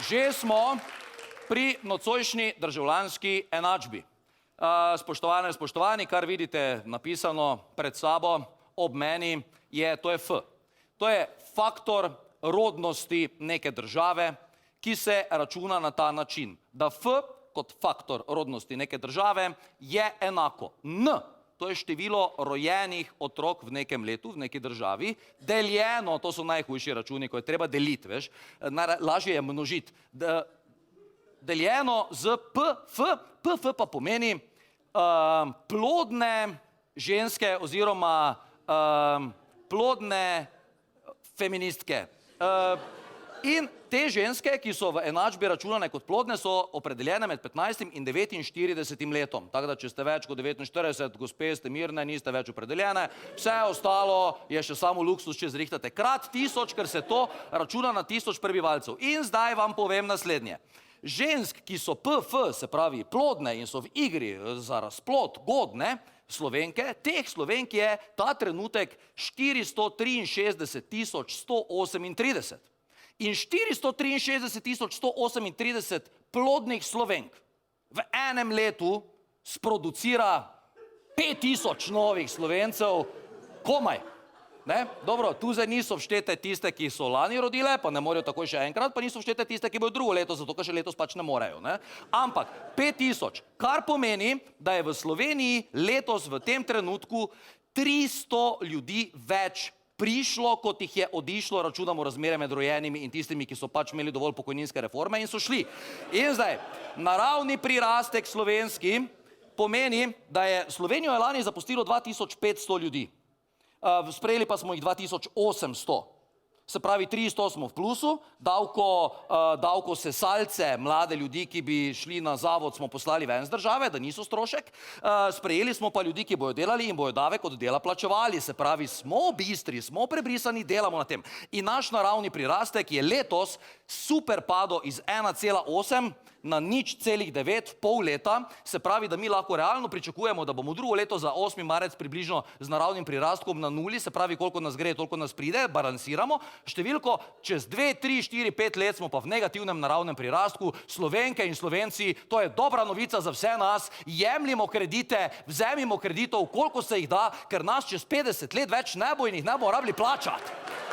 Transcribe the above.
Že smo pri nocojšnji državljanski enačbi. Spoštovane, spoštovani, kar vidite napisano pred sabo, ob meni, to je F. To je faktor rodnosti neke države, ki se računa na ta način, da F kot faktor rodnosti neke države je enako N. To je število rojenih otrok v nekem letu, v neki državi, deljeno, to so najhujši računi, ko je treba deliti, veš, lažje je množiti, deljeno z PF, PF pa pomeni plodne ženske oziroma plodne feministke. In te ženske, ki so v enačbi računane kot plodne, so opredeljene med 15 in 49 letom. Tako da, če ste več kot 49, gospe, ste mirne, niste več opredeljene. Vse ostalo je še samo luksus, če zrihtate krat 1000, ker se to računa na 1000 prebivalcev. In zdaj vam povem naslednje. Žensk, ki so PF, se pravi plodne in so v igri za razplod godne, Slovenke, teh Slovenk je ta trenutek 463 138. In 463 138 plodnih Slovenk v enem letu sproducira 5000 novih Slovencev komaj. Dobro, tu zdaj niso vštete tiste, ki so lani rodile, pa ne morejo takoj še enkrat, pa niso vštete tiste, ki bojo drugo leto, zato ker še letos pač ne morejo. Ampak 5000, kar pomeni, da je v Sloveniji letos v tem trenutku 300 ljudi več prišlo, kot jih je odišlo, računamo razmere med rojenimi in tistimi, ki so pač imeli dovolj pokojninske reforme in so šli. In zdaj, naravni prirastek slovenski pomeni, da je Slovenijo je lani zapustilo 2500 ljudi. Sprejeli pa smo jih 2800. Se pravi, 300 smo v plusu, davko sesalce, mlade ljudi, ki bi šli na zavod, smo poslali ven z države, da niso strošek. Sprejeli smo pa ljudi, ki bojo delali in bojo davek od dela plačevali. Se pravi, smo bistri, smo prebrisani, delamo na tem. In naš naravni prirastek je letos super padel iz 1,8 na 0,9 pol leta. Se pravi, da mi lahko realno pričakujemo, da bomo drugo leto za 8. marec približno z naravnim prirastkom na nuli, se pravi, koliko nas gre, toliko nas pride, balansiramo. Številko, čez 2, 3, 4, 5 let smo pa v negativnem naravnem prirastku. Slovenke in Slovenci, to je dobra novica za vse nas. Jemljimo kredite, vzemimo kreditov, koliko se jih da, ker nas čez 50 let več ne bo in jih ne bomo rabili plačati.